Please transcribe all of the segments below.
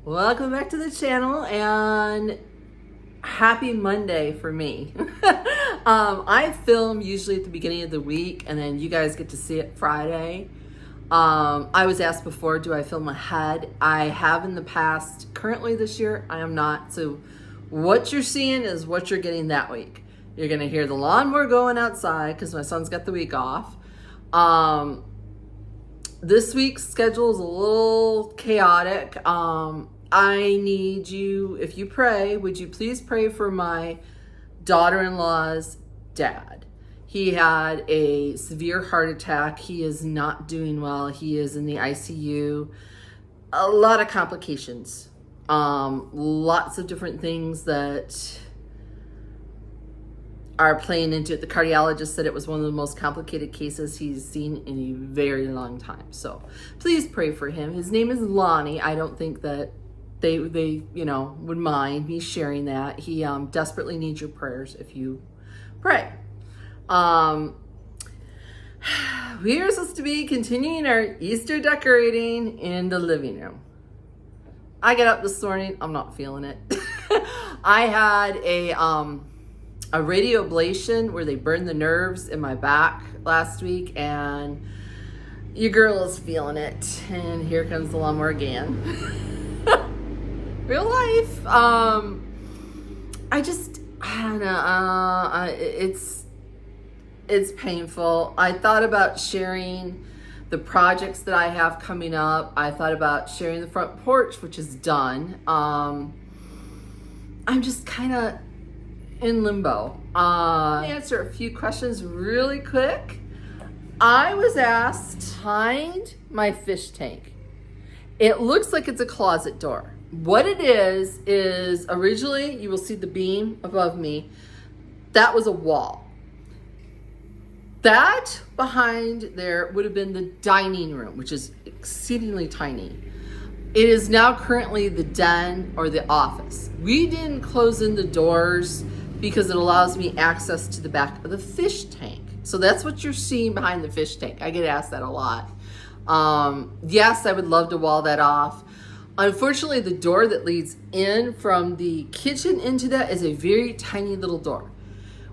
Welcome back to the channel and happy Monday for me. I film usually at the beginning of the week and then you guys get to see it Friday. I was asked before, do I film ahead? I have in the past. Currently this year, I am not. So what you're seeing is what you're getting that week. You're going to hear the lawnmower going outside because my son's got the week off. This week's schedule is a little chaotic. I need you, if you pray, would you please pray for my daughter-in-law's dad? He had a severe heart attack. He is not doing well. He is in the ICU. A lot of complications. Lots of different things that are playing into it. The cardiologist said it was one of the most complicated cases he's seen in a very long time. So please pray for him. His name is Lonnie. I don't think that they would mind me sharing that. He desperately needs your prayers if you pray. We are supposed to be continuing our Easter decorating in the living room. I got up this morning, I'm not feeling it. I had a radio ablation where they burned the nerves in my back last week, and your girl is feeling it. And here comes the lawnmower again. Real life. I don't know. It's painful. I thought about sharing the projects that I have coming up. I thought about sharing the front porch, which is done. I'm just kind of in limbo. Answer a few questions really quick. I was asked to find my fish tank. It looks like it's a closet door. What it is originally, you will see the beam above me, that was a wall. That behind there would have been the dining room, which is exceedingly tiny. It is now currently the den or the office. We didn't close in the doors because it allows me access to the back of the fish tank. So that's what you're seeing behind the fish tank. I get asked that a lot. Yes, I would love to wall that off. Unfortunately, the door that leads in from the kitchen into that is a very tiny little door.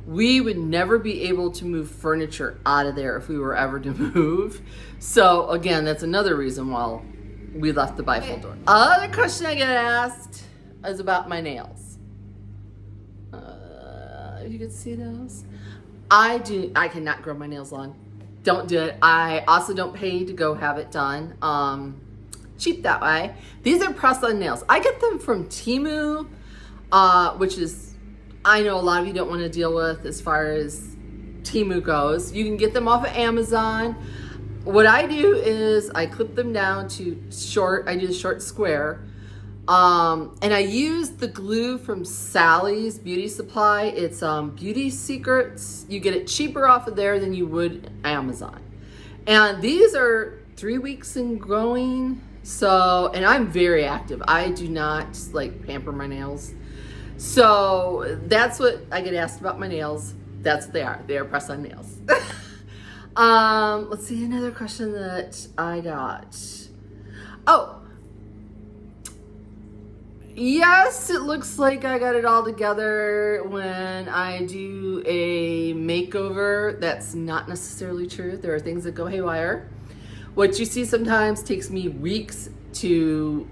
We would never be able to move furniture out of there if we were ever to move. So again, that's another reason why we left the bifold door. Other question I get asked is about my nails. If you could see those. I cannot grow my nails long. Don't do it. I also don't pay to go have it done. Cheap that way. These are press-on nails. I get them from Temu, which is, I know a lot of you don't want to deal with as far as Temu goes. You can get them off of Amazon. What I do is I clip them down to short. I do the short square. And I use the glue from Sally's Beauty Supply. It's Beauty Secrets. You get it cheaper off of there than you would Amazon. And these are 3 weeks in growing. So, and I'm very active. I do not pamper my nails. So that's what I get asked about my nails. That's what they are. They are press-on nails. Let's see, another question that I got. Oh, yes, it looks like I got it all together when I do a makeover. That's not necessarily true. There are things that go haywire. What you see sometimes takes me weeks to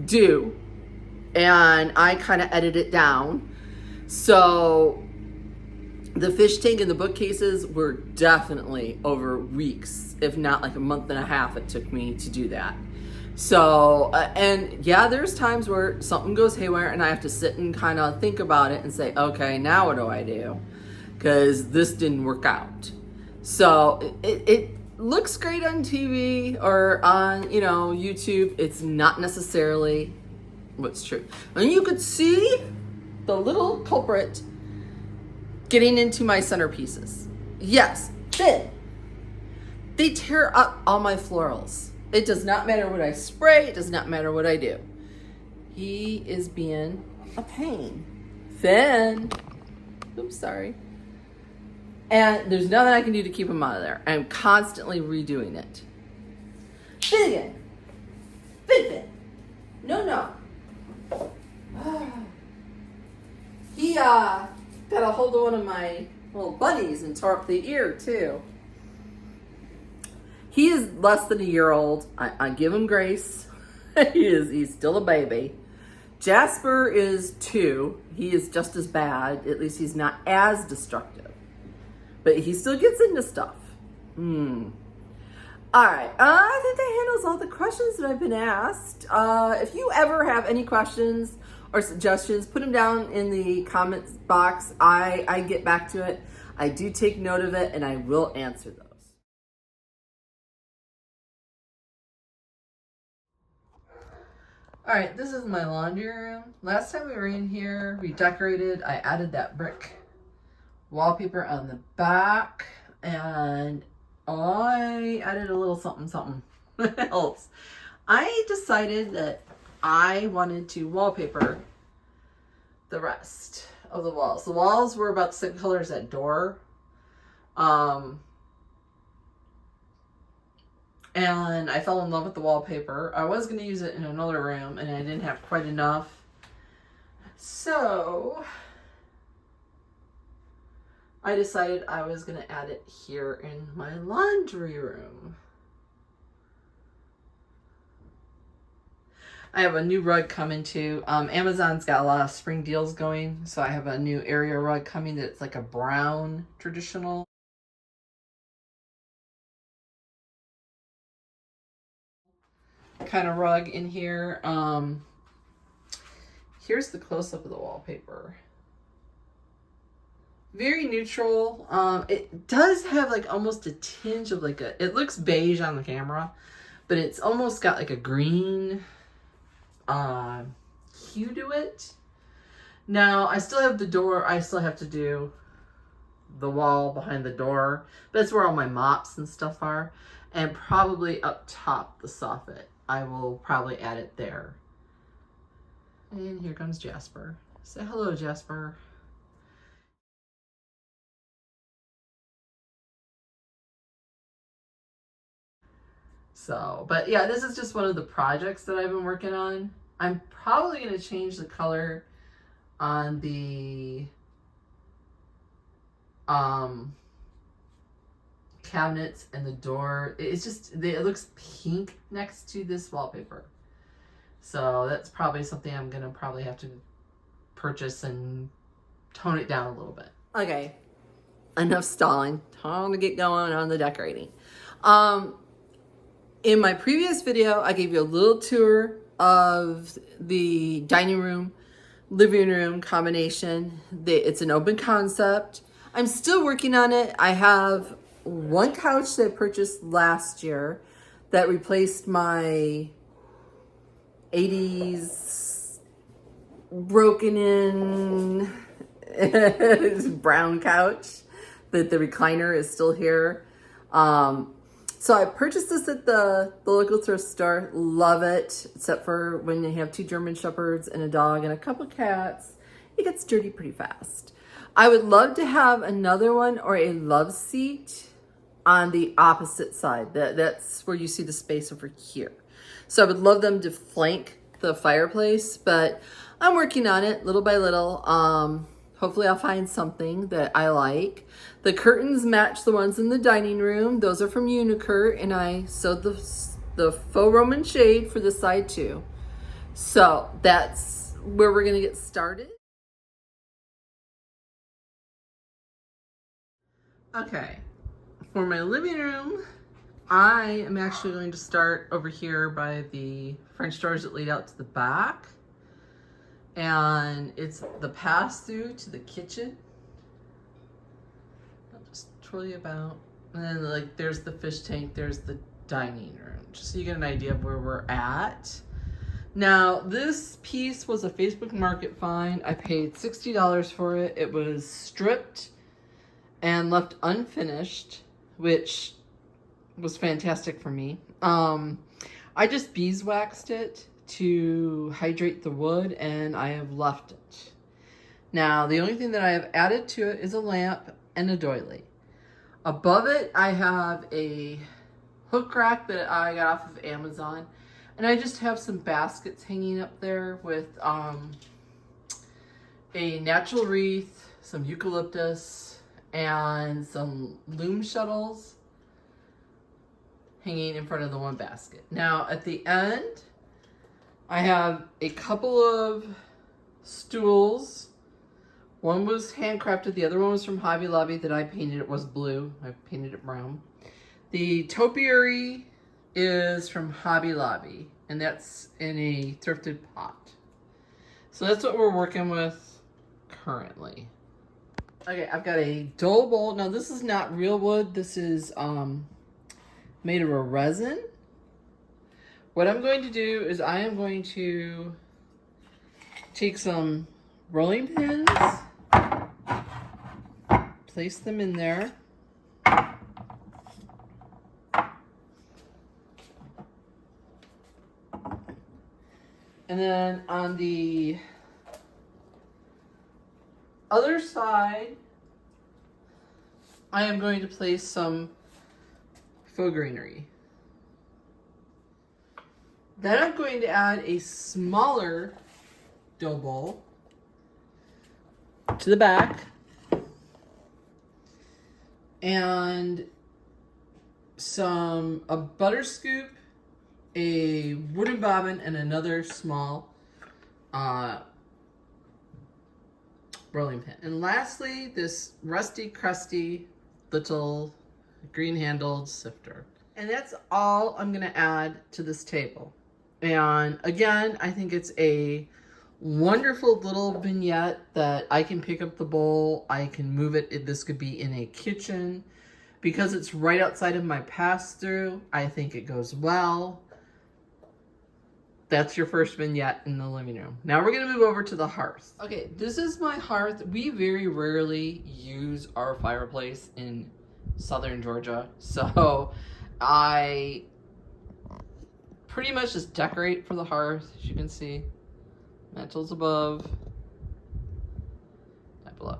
do, and I kind of edit it down. So the fish tank and the bookcases were definitely over weeks, if not like a month and a half it took me to do that. So, and yeah, there's times where something goes haywire and I have to sit and kind of think about it and say, okay, now what do I do? Because this didn't work out. So it looks great on TV or on, YouTube. It's not necessarily what's true. And you could see the little culprit getting into my centerpieces. Yes, they tear up all my florals. It does not matter what I spray. It does not matter what I do. He is being a pain. Finn. Oops, sorry. And there's nothing I can do to keep him out of there. I'm constantly redoing it. Fin again. Fin. no. He got a hold of one of my little bunnies and tore up the ear too. He is less than a year old. I give him grace. He's still a baby. Jasper is 2. He is just as bad. At least he's not as destructive. But he still gets into stuff. All right. I think that handles all the questions that I've been asked. If you ever have any questions or suggestions, put them down in the comments box. I get back to it. I do take note of it, and I will answer those. All right, this is my laundry room. Last time we were in here, we decorated. I added that brick wallpaper on the back, and I added a little something else. I decided that I wanted to wallpaper the rest of the walls. The walls were about the same color as that door. And I fell in love with the wallpaper. I was going to use it in another room, and I didn't have quite enough. So I decided I was going to add it here in my laundry room. I have a new rug coming too. Amazon's got a lot of spring deals going. So I have a new area rug coming that's like a brown traditional. Kind of rug in here. Here's the close-up of the wallpaper. Very neutral. It does have like almost a tinge of like it looks beige on the camera, but it's almost got like a green hue to it. Now I still have the door. I still have to do the wall behind the door. That's where all my mops and stuff are. And probably up top the soffit. I will probably add it there. And here comes Jasper. Say hello, Jasper. So, but yeah, this is just one of the projects that I've been working on. I'm probably going to change the color on the cabinets and the door. It's just, it looks pink next to this wallpaper. So that's probably something I'm going to probably have to purchase and tone it down a little bit. Okay, enough stalling. Time to get going on the decorating. In my previous video, I gave you a little tour of the dining room, living room combination. It's an open concept. I'm still working on it. I have one couch that I purchased last year that replaced my 80s broken in brown couch. That the recliner is still here. So I purchased this at the local thrift store. Love it, except for when you have 2 German Shepherds and a dog and a couple cats. It gets dirty pretty fast. I would love to have another one or a love seat on the opposite side. That's where you see the space over here. So I would love them to flank the fireplace, but I'm working on it little by little. Hopefully I'll find something that I like. The curtains match the ones in the dining room. Those are from Unicurt, and I sewed the faux Roman shade for the side too. So that's where we're gonna get started. Okay, for my living room, I am actually going to start over here by the French doors that lead out to the back. And it's the pass-through to the kitchen. I'll just twirl you about. And then like there's the fish tank, there's the dining room. Just so you get an idea of where we're at. Now, this piece was a Facebook Market find. I paid $60 for it. It was stripped and left unfinished, which was fantastic for me. I just beeswaxed it to hydrate the wood, and I have left it. Now, the only thing that I have added to it is a lamp and a doily. Above it, I have a hook rack that I got off of Amazon. And I just have some baskets hanging up there with a natural wreath, some eucalyptus, and some loom shuttles hanging in front of the one basket. Now at the end, I have a couple of stools. One was handcrafted, the other one was from Hobby Lobby that I painted. It was blue. I painted it brown. The topiary is from Hobby Lobby, and that's in a thrifted pot. So that's what we're working with currently. Okay, I've got a dough bowl. Now this is not real wood. This is made of a resin. What I'm going to do is I am going to take some rolling pins, place them in there. And then on the other side, I am going to place some faux greenery. Then I'm going to add a smaller dough bowl to the back and a butter scoop, a wooden bobbin, and another small rolling pin. And lastly, this rusty, crusty little green-handled sifter. And that's all I'm gonna add to this table. And again, I think it's a wonderful little vignette that I can pick up the bowl, I can move it. This could be in a kitchen. Because it's right outside of my pass-through, I think it goes well. That's your first vignette in the living room. Now we're gonna move over to the hearth. Okay, this is my hearth. We very rarely use our fireplace in southern Georgia. So I pretty much just decorate for the hearth, as you can see. Mantles above, not below.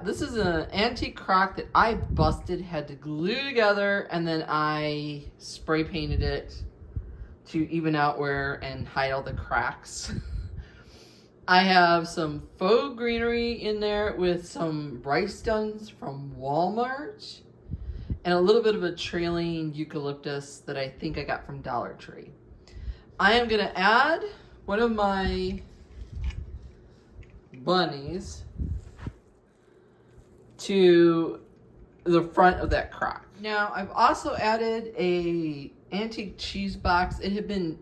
This is an antique crock that I busted, had to glue together, and then I spray painted it to even out wear and hide all the cracks. I have some faux greenery in there with some rice stems from Walmart and a little bit of a trailing eucalyptus that I think I got from Dollar Tree. I am gonna add one of my bunnies to the front of that crock. Now I've also added a antique cheese box. It had been,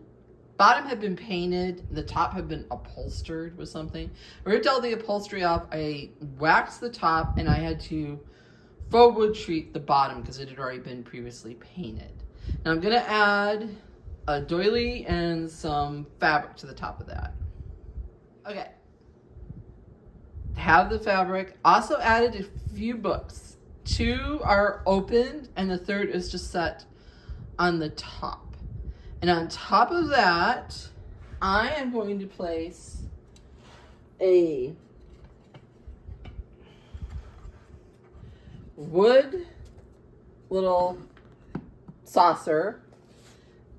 bottom had been painted, the top had been upholstered with something. I ripped all the upholstery off, I waxed the top, and I had to faux wood treat the bottom because it had already been previously painted. Now I'm gonna add a doily and some fabric to the top of that. Okay. Have the fabric. Also added a few books. 2 are opened and the third is just set on the top. And on top of that, I am going to place a wood little saucer.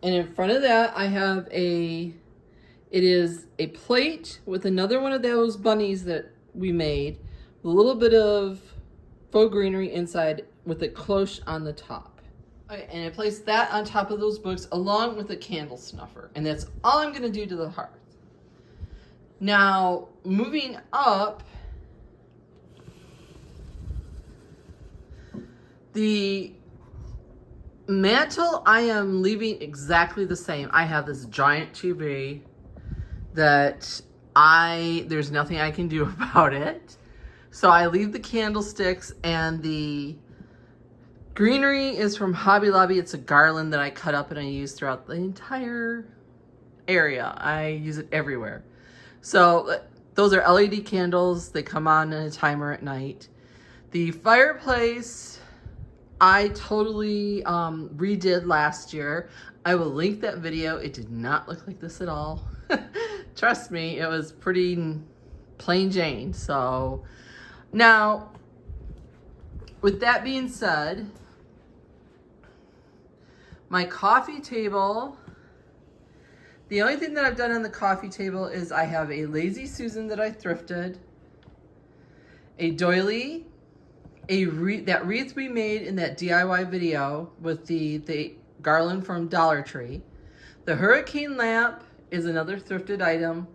And in front of that, I have it is a plate with another one of those bunnies that we made, with a little bit of faux greenery inside with a cloche on the top. Okay, and I placed that on top of those books along with a candle snuffer. And that's all I'm gonna do to the hearth. Now, moving up, the mantle I am leaving exactly the same. I have this giant TV that there's nothing I can do about it. So I leave the candlesticks, and the greenery is from Hobby Lobby. It's a garland that I cut up and I use throughout the entire area. I use it everywhere. So those are LED candles. They come on in a timer at night. The fireplace I totally redid last year. I will link that video. It did not look like this at all. Trust me, it was pretty plain Jane. So now, with that being said, my coffee table The only thing that I've done on the coffee table is I have a Lazy Susan that I thrifted, a doily, that wreath we made in that DIY video with the garland from Dollar Tree. The hurricane lamp is another thrifted item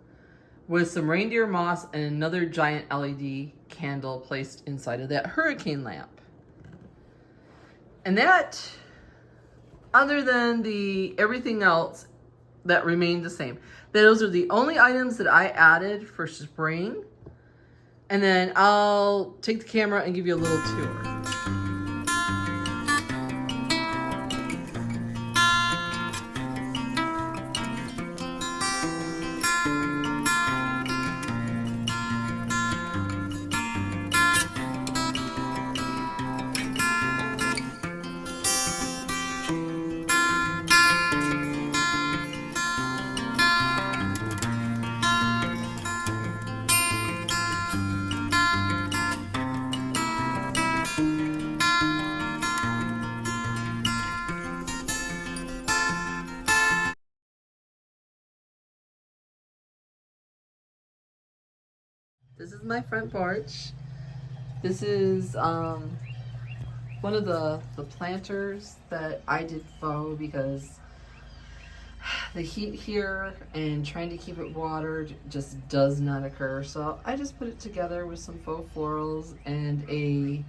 with some reindeer moss and another giant LED candle placed inside of that hurricane lamp. And that, other than everything else that remained the same, those are the only items that I added for spring. And then I'll take the camera and give you a little tour. This is my front porch. This is one of the planters that I did faux because the heat here and trying to keep it watered just does not occur. So I just put it together with some faux florals and a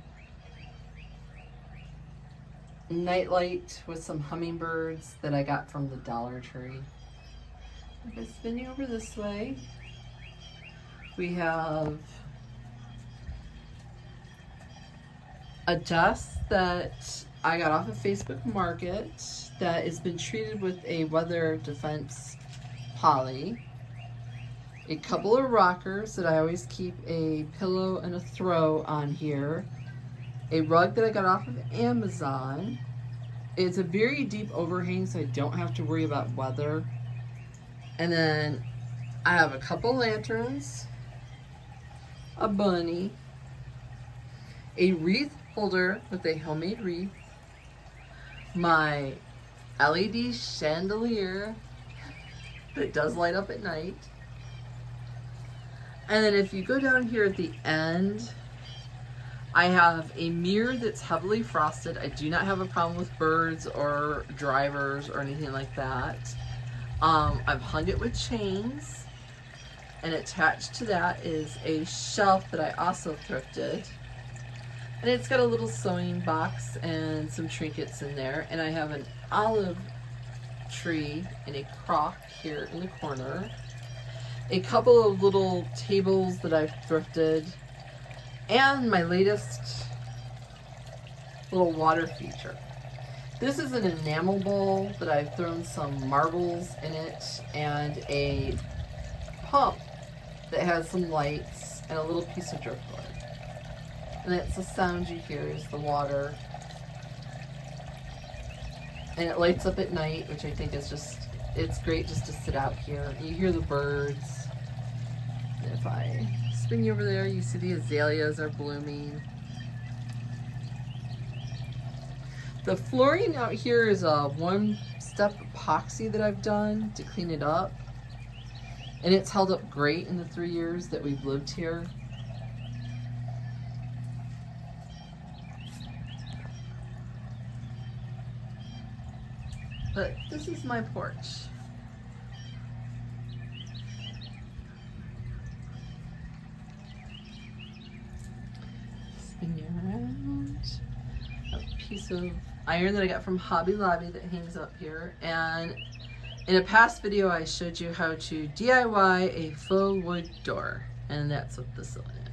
nightlight with some hummingbirds that I got from the Dollar Tree. If I spin you over this way, we have a desk that I got off of Facebook Market that has been treated with a weather defense poly. A couple of rockers that I always keep a pillow and a throw on here. A rug that I got off of Amazon. It's a very deep overhang, so I don't have to worry about weather. And then I have a couple lanterns, a bunny, a wreath holder with a homemade wreath, my LED chandelier that does light up at night. And then if you go down here at the end, I have a mirror that's heavily frosted. I do not have a problem with birds or drivers or anything like that. I've hung it with chains. And attached to that is a shelf that I also thrifted. And it's got a little sewing box and some trinkets in there. And I have an olive tree and a crock here in the corner. A couple of little tables that I've thrifted. And my latest little water feature. This is an enamel bowl that I've thrown some marbles in it and a pump that has some lights and a little piece of driftwood. And that's the sound you hear is the water. And it lights up at night, which I think is just, it's great just to sit out here. You hear the birds. And if I spin you over there, you see the azaleas are blooming. The flooring out here is a one-step epoxy that I've done to clean it up. And it's held up great in the 3 years that we've lived here. But this is my porch. Spin you around. A piece of iron that I got from Hobby Lobby that hangs up here. And in a past video, I showed you how to DIY a faux wood door, and that's what this one